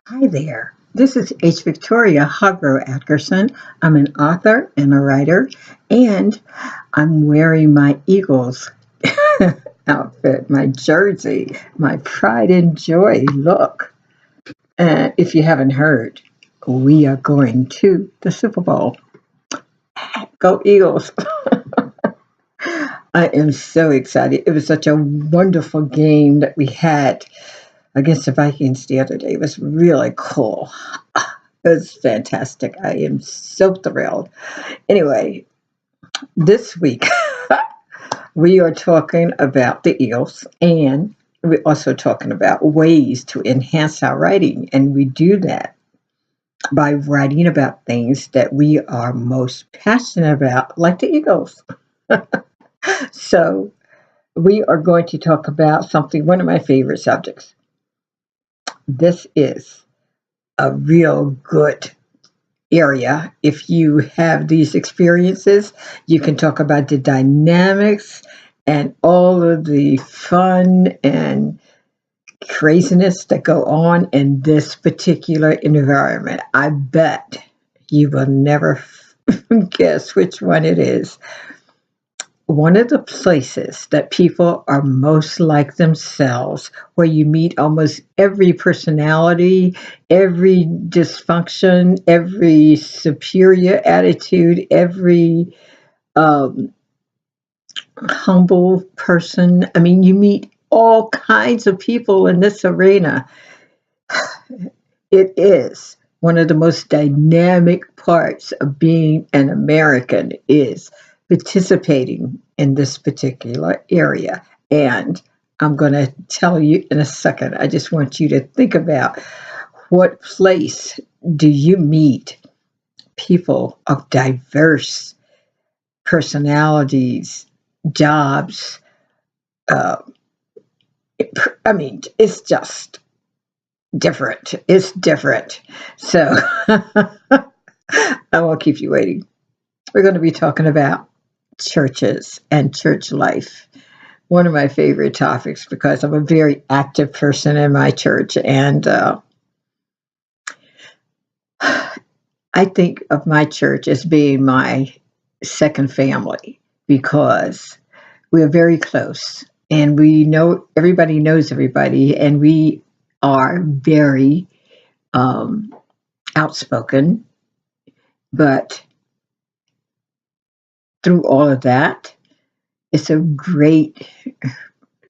Hi there. This is H. Victoria Hogro Atkerson. I'm an author and a writer, and I'm wearing my Eagles outfit, my jersey, my pride and joy look. And if you haven't heard, we are going to the Super Bowl. Go Eagles. I am so excited. It was such a wonderful game that we had against the Vikings the other day. It was really cool. It was fantastic. I am so thrilled. Anyway, this week we are talking about the Eagles, and we're also talking about ways to enhance our writing. And we do that by writing about things that we are most passionate about, like the Eagles. So we are going to talk about something, one of my favorite subjects. This is a real good area. If you have these experiences, you can talk about the dynamics and all of the fun and craziness that go on in this particular environment. I bet you will never guess which one it is. One of the places that people are most like themselves, where you meet almost every personality, every dysfunction, every superior attitude, every um, humble person. I mean, you meet all kinds of people in this arena. It is one of the most dynamic parts of being an American is participating in this particular area. And I'm going to tell you in a second. I just want you to think about what place do you meet people of diverse personalities, jobs. Uh, I mean, it's just different. It's different. So I won't keep you waiting. We're going to be talking about churches and church life. One of my favorite topics because I'm a very active person in my church, and I think of my church as being my second family because we are very close and we know everybody knows everybody, and we are very um, outspoken. But through all of that, it's a great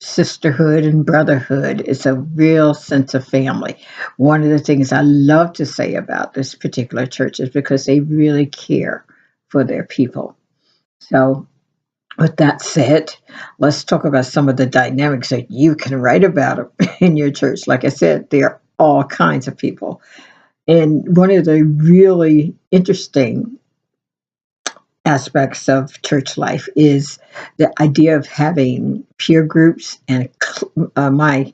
sisterhood and brotherhood. It's a real sense of family. One of the things I love to say about this particular church is because they really care for their people. So, with that said, let's talk about some of the dynamics that you can write about in your church. Like I said, there are all kinds of people. And one of the really interesting aspects of church life is the idea of having peer groups and my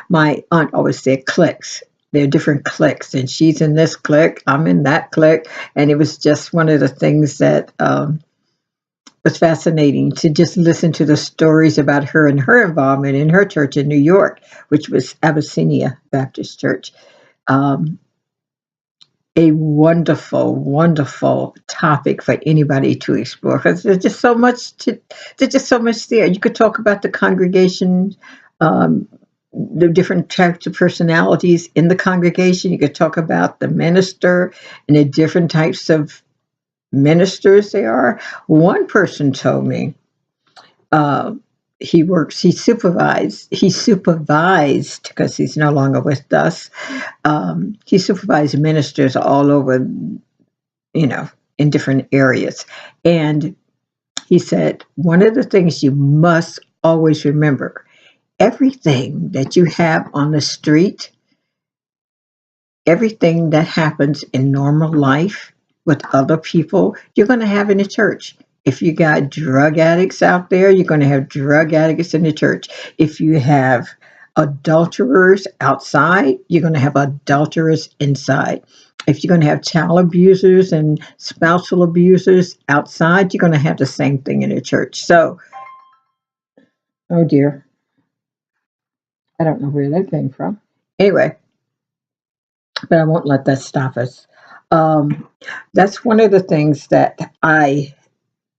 my aunt always said cliques. There are different cliques, and she's in this clique, I'm in that clique, and it was just one of the things that was fascinating to just listen to the stories about her and her involvement in her church in New York, which was Abyssinia Baptist Church. Um, a wonderful, wonderful topic for anybody to explore because there's just so much there. You could talk about the congregation, um, the different types of personalities in the congregation. You could talk about the minister and the different types of ministers there are. One person told me uh, he supervised because he's no longer with us. He supervised ministers all over, you know, in different areas. And he said, one of the things you must always remember, everything that you have on the street, everything that happens in normal life with other people, you're going to have in the church. If you got drug addicts out there, you're going to have drug addicts in the church. If you have adulterers outside, you're going to have adulterers inside. If you're going to have child abusers and spousal abusers outside, you're going to have the same thing in the church. So, oh dear, I don't know where that came from. Anyway, but I won't let that stop us. Um, that's one of the things that I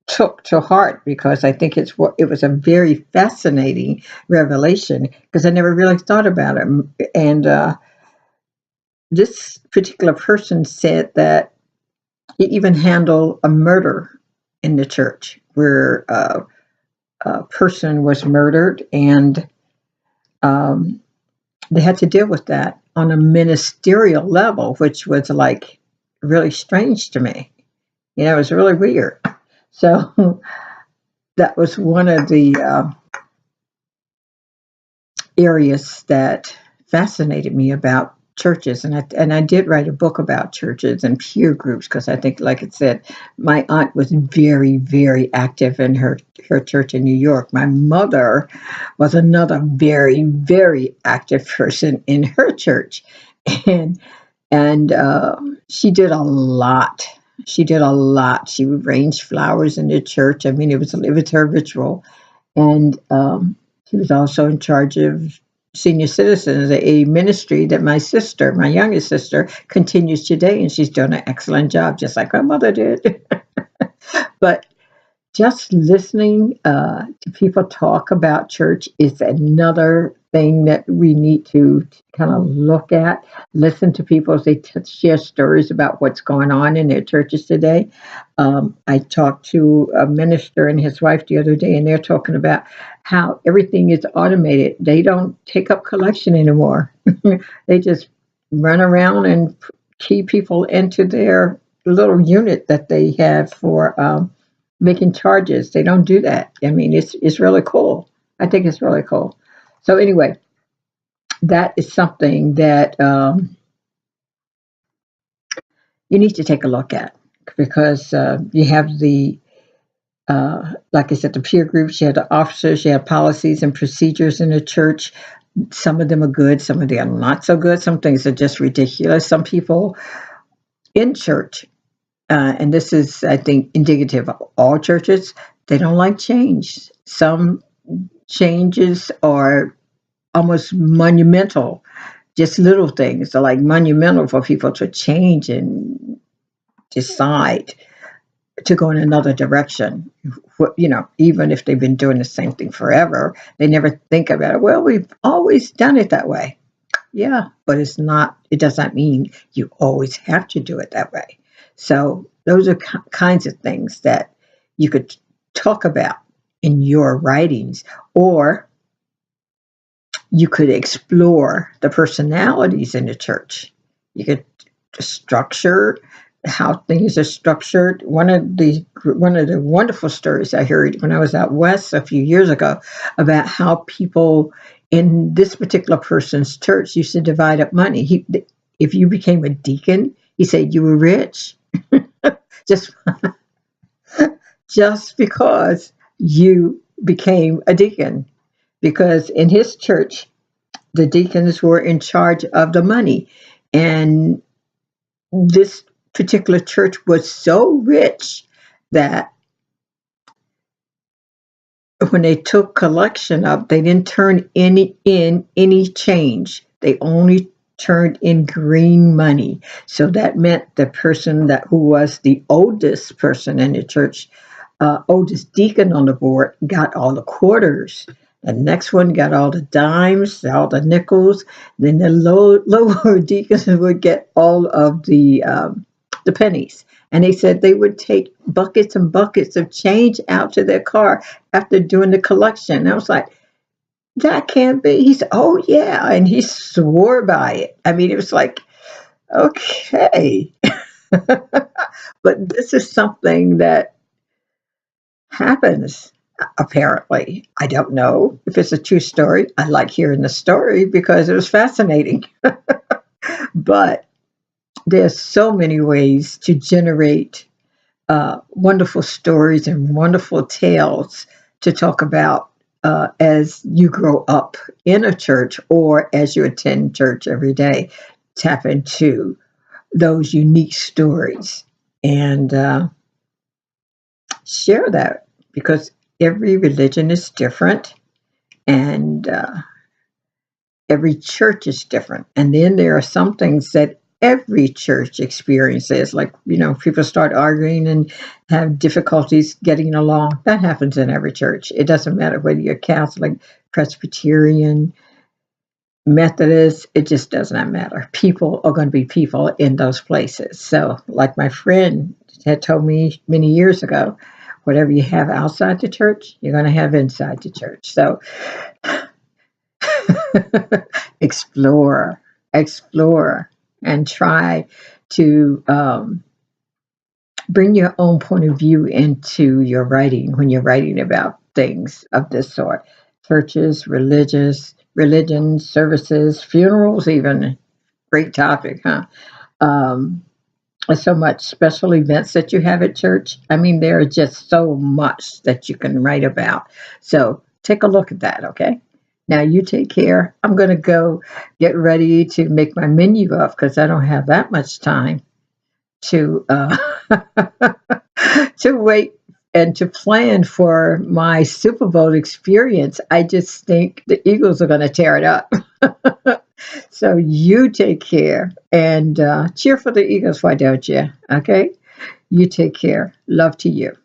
took to heart because I think it was a very fascinating revelation because I never really thought about it. And this particular person said that he even handled a murder in the church where a person was murdered, and um, they had to deal with that on a ministerial level, which was like really strange to me. It was really weird. So that was one of the areas that fascinated me about churches, and I did write a book about churches and peer groups because I think, like I said, my aunt was very, very active in her church in New York. My mother was another very, very active person in her church, and she did a lot. She did a lot. She would arrange flowers in the church. I mean, it was her ritual, and she was also in charge of senior citizens, a ministry that my sister, my youngest sister, continues today, and she's done an excellent job, just like my mother did. But just listening to people talk about church is another thing that we need to kind of look at. Listen to people as they share stories about what's going on in their churches today. I talked to a minister and his wife the other day, and they're talking about how everything is automated. They don't take up collection anymore. They just run around and key people into their little unit that they have for making charges. They don't do that. I mean, it's really cool. I think it's really cool. So anyway, that is something that you need to take a look at because you have like I said, the peer groups, you have the officers, you have policies and procedures in the church. Some of them are good, some of them are not so good. Some things are just ridiculous. Some people in church, and this is, I think, indicative of all churches, they don't like change. Some changes are almost monumental, just little things are like monumental for people to change and decide to go in another direction. Even if they've been doing the same thing forever, they never think about it. Well, we've always done it that way. Yeah, but it does not mean you always have to do it that way. So those are kinds of things that you could talk about in your writings, or you could explore the personalities in the church. You could structure how things are structured. One of the wonderful stories I heard when I was out west a few years ago about how people in this particular person's church used to divide up money. If you became a deacon, he said you were rich, just just because you became a deacon. Because in his church, the deacons were in charge of the money, and this particular church was so rich that when they took collection up, they didn't turn any change. They only turned in green money. So that meant the person who was the oldest person in the church, oldest deacon on the board, got all the quarters. The next one got all the dimes, all the nickels. Then the lower deacons would get all of the pennies. And they said they would take buckets and buckets of change out to their car after doing the collection. And I was like, that can't be. He said, oh, yeah. And he swore by it. I mean, it was like, okay. But this is something that happens, apparently. I don't know if it's a true story. I like hearing the story because it was fascinating. But there's so many ways to generate wonderful stories and wonderful tales to talk about as you grow up in a church or as you attend church every day. Tap into those unique stories and share that because every religion is different and every church is different. And then there are some things that every church experiences. Like, people start arguing and have difficulties getting along. That happens in every church. It doesn't matter whether you're Catholic, Presbyterian, Methodist, it just does not matter. People are going to be people in those places. So, like my friend had told me many years ago, whatever you have outside the church, you're going to have inside the church. So, explore, explore, and try to bring your own point of view into your writing when you're writing about things of this sort. Churches, religions, services, funerals, even. Great topic, huh? Um, there's so much special events that you have at church. I mean, there are just so much that you can write about. So take a look at that, okay? Now you take care. I'm going to go get ready to make my menu up because I don't have that much time to to wait and to plan for my Super Bowl experience. I just think the Eagles are going to tear it up. So you take care and cheer for the Eagles, why don't you? Okay? You take care. Love to you.